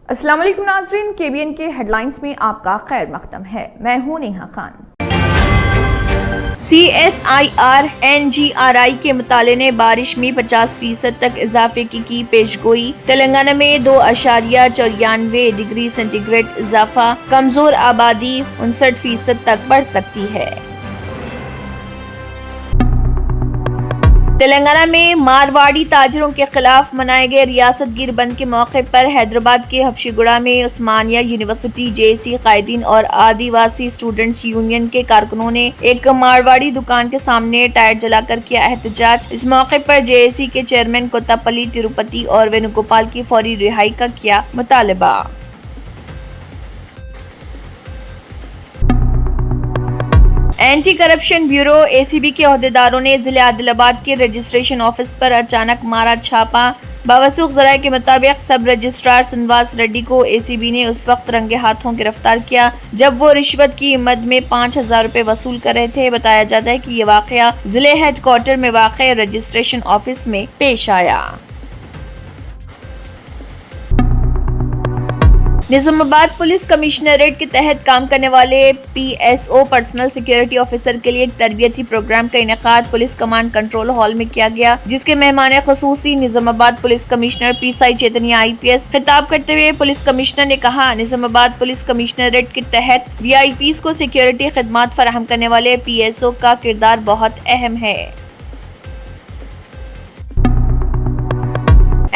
السلام علیکم ناظرین، KBN کے ہیڈ لائنز میں آپ کا خیر مقدم ہے۔ میں ہوں نیہا خان۔ CSIR NGRI کے مطالعے نے بارش میں 50% تک اضافے کی پیش گوئی۔ تلنگانہ میں 2.94 ڈگری سینٹی گریڈ اضافہ، کمزور آبادی 59% تک بڑھ سکتی ہے۔ تلنگانہ میں مارواڑی تاجروں کے خلاف منائے گئے ریاست گیر بند کے موقع پر حیدرآباد کے حبشی گڑھا میں عثمانیہ یونیورسٹی JAC قائدین اور آدیواسی اسٹوڈنٹس یونین کے کارکنوں نے ایک مارواڑی دکان کے سامنے ٹائر جلا کر کیا احتجاج۔ اس موقع پر JAC کے چیئرمین کوتاپلی تروپتی اور وینو گوپال کی فوری رہائی کا کیا مطالبہ۔ اینٹی کرپشن بیورو ACB کے عہدیداروں نے ضلع عادل آباد کے رجسٹریشن آفس پر اچانک مارا چھاپا۔ باوثوق ذرائع کے مطابق سب رجسٹرار سنواس ریڈی کو ACB نے اس وقت رنگے ہاتھوں گرفتار کیا جب وہ رشوت کی مد میں 5,000 روپے وصول کر رہے تھے۔ بتایا جاتا ہے کہ یہ واقعہ ضلع ہیڈ کوارٹر میں واقع رجسٹریشن آفس میں پیش آیا۔ نظام آباد پولیس کمشنریٹ کے تحت کام کرنے والے PSO پرسنل سیکیورٹی آفیسر کے لیے ایک تربیتی پروگرام کا انعقاد پولیس کمانڈ کنٹرول ہال میں کیا گیا، جس کے مہمان خصوصی نظام آباد police commissioner PSI Chaitanya IPS۔ خطاب کرتے ہوئے پولیس کمشنر نے کہا، نظام آباد پولیس کمشنریٹ کے تحت VIPs کو سیکیورٹی خدمات فراہم کرنے والے PSO کا کردار بہت اہم ہے۔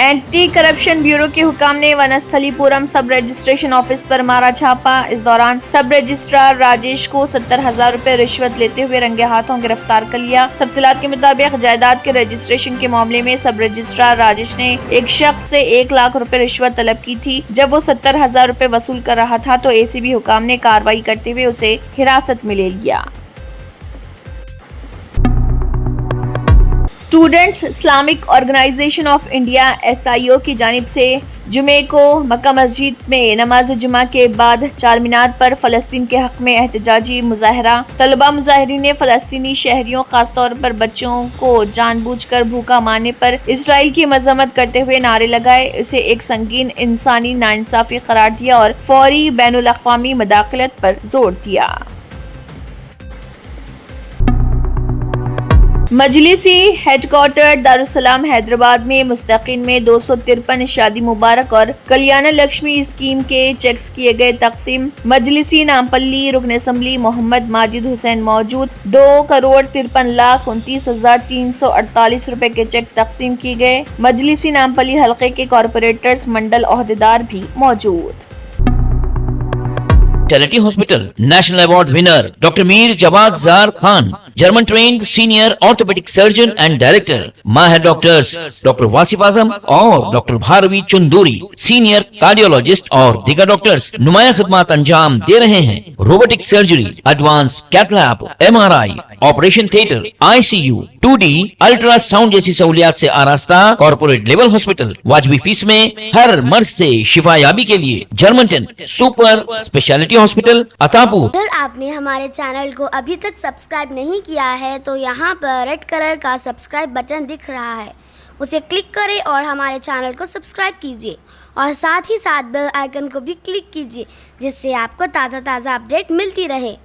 اینٹی کرپشن بیورو کے حکام نے ونستھلی پورم سب رجسٹریشن آفس پر مارا چھاپا۔ اس دوران سب رجسٹرار راجیش کو 70,000 روپے رشوت لیتے ہوئے رنگے ہاتھوں گرفتار کر لیا۔ تفصیلات کے مطابق جائیداد کے رجسٹریشن کے معاملے میں سب رجسٹرار راجیش نے ایک شخص سے 1 لاکھ روپے رشوت طلب کی تھی۔ جب وہ 70,000 روپے وصول کر رہا تھا تو ACB حکام نے کارروائی کرتے ہوئے اسے حراست میں لے لیا۔ Students Islamic organisation of India SIO کی جانب سے جمعے کو مکہ مسجد میں نماز جمعہ کے بعد چار مینار پر فلسطین کے حق میں احتجاجی مظاہرہ۔ طلبہ مظاہرین نے فلسطینی شہریوں خاص طور پر بچوں کو جان بوجھ کر بھوکا مارنے پر اسرائیل کی مذمت کرتے ہوئے نعرے لگائے، اسے ایک سنگین انسانی ناانصافی قرار دیا اور فوری بین الاقوامی مداخلت پر زور دیا۔ مجلسی ہیڈ کوارٹر دارالسلام حیدرآباد میں مستحقین میں 253 شادی مبارک اور کلیانہ لکشمی اسکیم کے چیکس کیے گئے تقسیم۔ مجلسی نامپلی رکن اسمبلی محمد ماجد حسین موجود۔ 2,53,29,348 روپے کے چیک تقسیم کیے گئے۔ مجلسی نامپلی حلقے کے کارپوریٹرز منڈل عہدیدار بھی موجود۔ Charity hospital national award winner doctor Mir Jawad Zar Khan, German trained senior orthopaedic surgeon and director, ماہر ڈاکٹرز ڈاکٹر واصف اعظم اور doctor Bharavi Chanduri, senior cardiologist اور دیگر ڈاکٹرز نمایاں خدمات انجام دے رہے ہیں۔ Robotic surgery, advance cath lab, MRI، operation theatre, ICU، 2D ultrasound جیسی سہولیات سے آراستہ کارپوریٹ لیول ہاسپٹل، واجبی فیس میں ہر مرض سے شفا یابی کے لیے German ten super speciality hospital Attapur. اگر آپ نے ہمارے چینل کو ابھی تک سبسکرائب نہیں کیا ہے تو یہاں پر ریڈ کلر کا سبسکرائب بٹن دکھ رہا ہے، اسے کلک کریں اور ہمارے چینل کو سبسکرائب کیجیے اور ساتھ ہی ساتھ بیل آئیکن کو بھی کلک کیجیے، جس سے آپ کو تازہ اپڈیٹ ملتی رہے۔